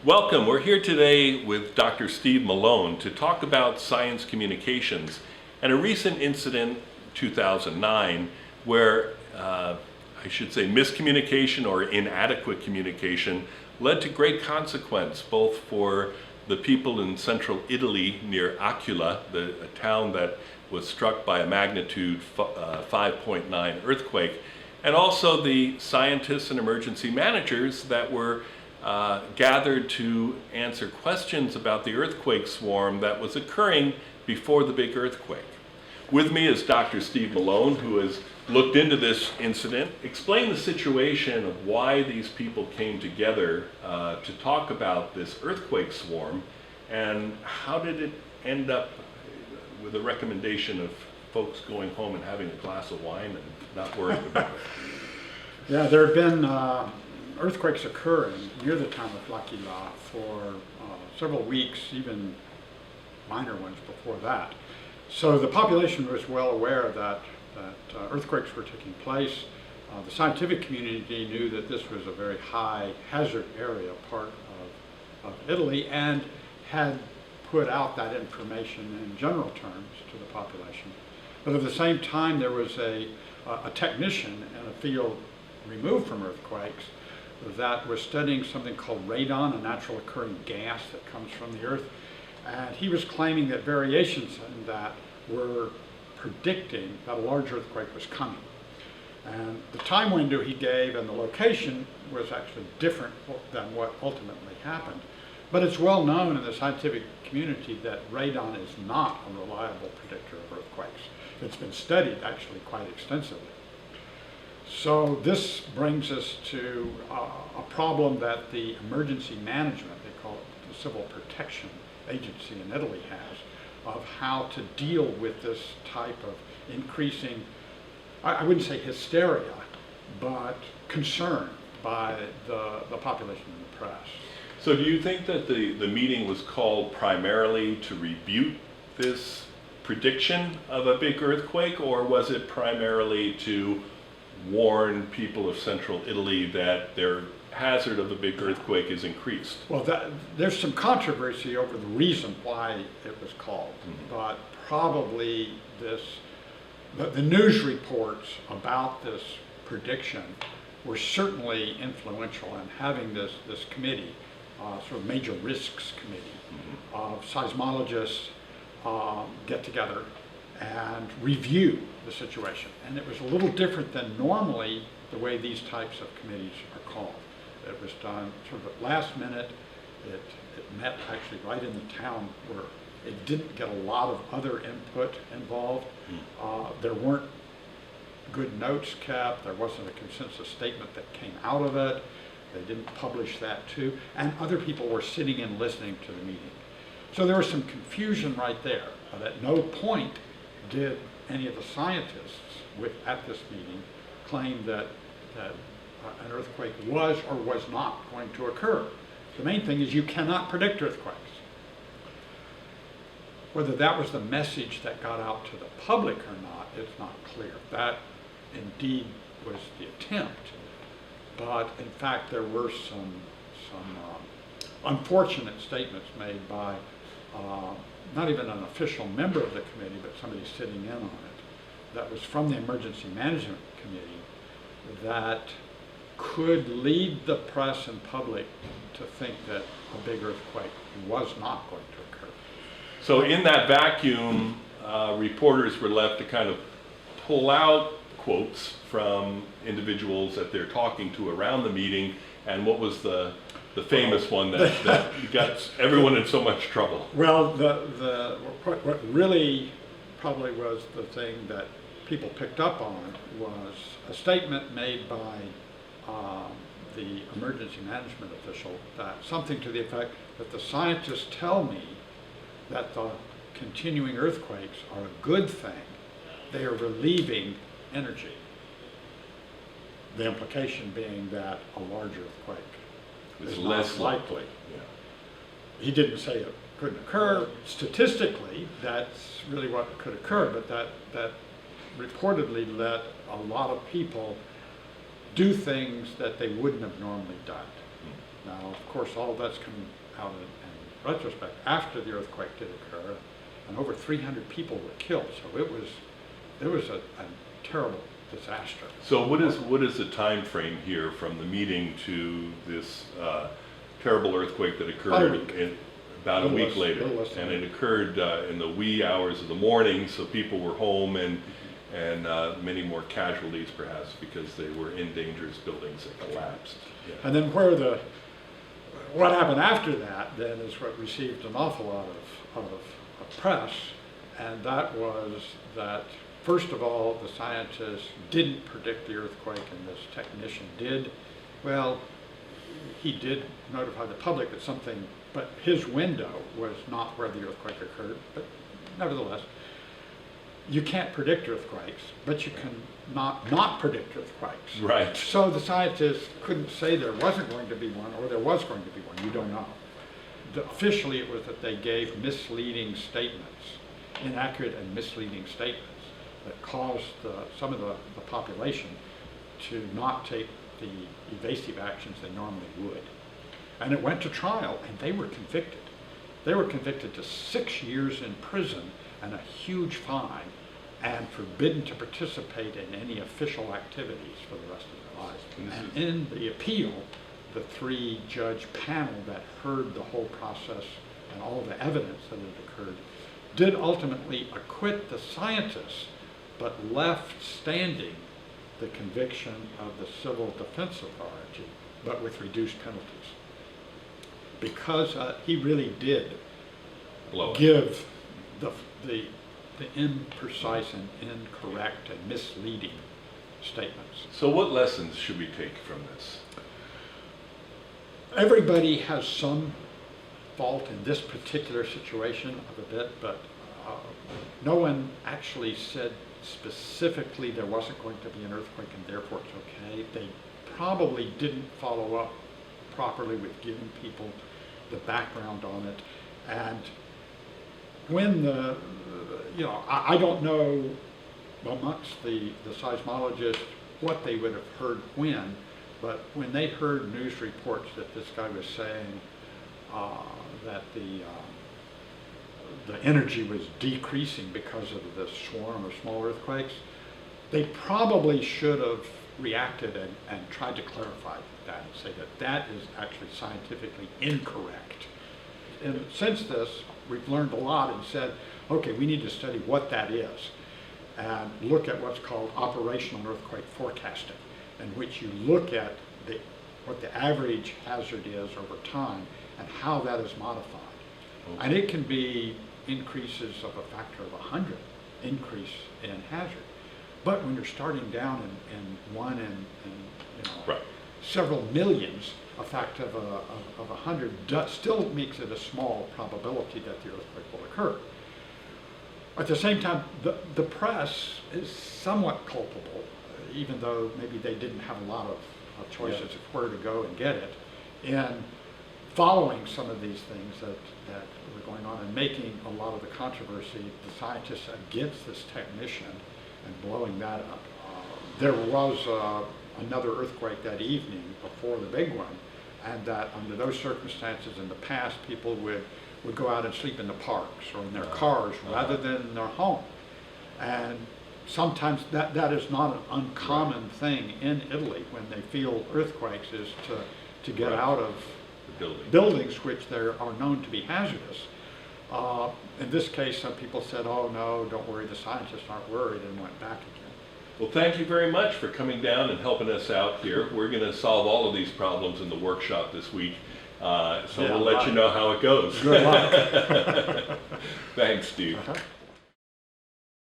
Welcome. We're here today with Dr. Steve Malone to talk about science communications and a recent incident, 2009, where I should say miscommunication or inadequate communication led to great consequence both for the people in central Italy near Aquila, a town that was struck by a magnitude 5.9 earthquake, and also the scientists and emergency managers that were gathered to answer questions about the earthquake swarm that was occurring before the big earthquake. With me is Dr. Steve Malone, who has looked into this incident, explained the situation of why these people came together to talk about this earthquake swarm, and how did it end up with a recommendation of folks going home and having a glass of wine and not worrying about it. Yeah, there have been earthquakes occurring near the town of L'Aquila for several weeks, even minor ones before that. So the population was well aware that earthquakes were taking place. The scientific community knew that this was a very high hazard area, part of Italy, and had put out that information in general terms to the population. But at the same time, there was a technician in a field removed from earthquakes that was studying something called radon, a natural occurring gas that comes from the earth. And he was claiming that variations in that were predicting that a large earthquake was coming. And the time window he gave and the location was actually different than what ultimately happened. But it's well known in the scientific community that radon is not a reliable predictor of earthquakes. It's been studied actually quite extensively. So this brings us to a problem that the emergency management, they call it the Civil Protection Agency in Italy, has, of how to deal with this type of increasing, I wouldn't say hysteria, but concern by the population and the press. So do you think that the meeting was called primarily to rebuke this prediction of a big earthquake, or was it primarily to warn people of central Italy that their hazard of a big earthquake is increased? Well, there's some controversy over the reason why it was called, but probably the news reports about this prediction were certainly influential in having this committee, sort of major risks committee of seismologists get together and review the situation. And it was a little different than normally the way these types of committees are called. It was done sort of at last minute. It met actually right in the town where it didn't get a lot of other input involved. There weren't good notes kept. There wasn't a consensus statement that came out of it. They didn't publish that too. And other people were sitting and listening to the meeting. So there was some confusion right there. But at no point did any of the scientists at this meeting claim that an earthquake was or was not going to occur. The main thing is you cannot predict earthquakes. Whether that was the message that got out to the public or not, it's not clear. That indeed was the attempt, but in fact there were some unfortunate statements made by not even an official member of the committee, but somebody sitting in on it, that was from the Emergency Management Committee, that could lead the press and public to think that a big earthquake was not going to occur. So in that vacuum, reporters were left to kind of pull out quotes from individuals that they're talking to around the meeting, and what was the famous one that got everyone in so much trouble? Well, what really probably was the thing that people picked up on was a statement made by the emergency management official, that something to the effect that the scientists tell me that the continuing earthquakes are a good thing. They are relieving energy. The implication being that a large earthquake is less likely. Yeah. He didn't say it couldn't occur. Statistically, that's really what could occur, but that reportedly let a lot of people do things that they wouldn't have normally done. Now, of course, all that's come out in retrospect after the earthquake did occur, and over 300 people were killed. So it was a terrible disaster. So what is the time frame here from the meeting to this terrible earthquake that occurred about a week later? And it occurred in the wee hours of the morning, so people were home, and many more casualties perhaps because they were in dangerous buildings that collapsed. Yeah. And then what happened after that then is what received an awful lot of press, and that was that, first of all, the scientists didn't predict the earthquake, and this technician did. Well, he did notify the public that something, but his window was not where the earthquake occurred. But nevertheless, you can't predict earthquakes, but you can not predict earthquakes. Right. So the scientists couldn't say there wasn't going to be one or there was going to be one. You don't know. Officially, it was that they gave misleading statements, inaccurate and misleading statements that caused some of the population to not take the evasive actions they normally would. And it went to trial, and they were convicted. They were convicted to 6 years in prison and a huge fine, and forbidden to participate in any official activities for the rest of their lives. And in the appeal, the 3-judge panel that heard the whole process and all the evidence that had occurred did ultimately acquit the scientists, but left standing the conviction of the Civil Defense Authority, but with reduced penalties. Because he really did give the imprecise and incorrect and misleading statements. So what lessons should we take from this? Everybody has some fault in this particular situation of a bit, but no one actually said specifically there wasn't going to be an earthquake and therefore it's okay. They probably didn't follow up properly with giving people the background on it. And when I don't know amongst the seismologists what they would have heard when, but when they heard news reports that this guy was saying that the energy was decreasing because of the swarm of small earthquakes, they probably should have reacted and tried to clarify that and say that that is actually scientifically incorrect. And since this, we've learned a lot and said, okay, we need to study what that is and look at what's called operational earthquake forecasting, in which you look at what the average hazard is over time and how that is modified. Okay. And it can be increases of a factor of 100 increase in hazard. But when you're starting down in one and right. several millions, a factor of 100 still makes it a small probability that the earthquake will occur. At the same time, the press is somewhat culpable, even though maybe they didn't have a lot of choices of where to go and get it, in following some of these things that were going on and making a lot of the controversy, the scientists against this technician, and blowing that up. There was another earthquake that evening before the big one, and that under those circumstances in the past, people would go out and sleep in the parks or in their cars rather than in their home. And sometimes that is not an uncommon thing in Italy when they feel earthquakes, is to get out of the buildings which are known to be hazardous. In this case, some people said, oh no, don't worry, the scientists aren't worried, and went back again. Well, thank you very much for coming down and helping us out here. We're going to solve all of these problems in the workshop this week, so we'll let you know how it goes. Good luck. Thanks, Steve. Uh-huh.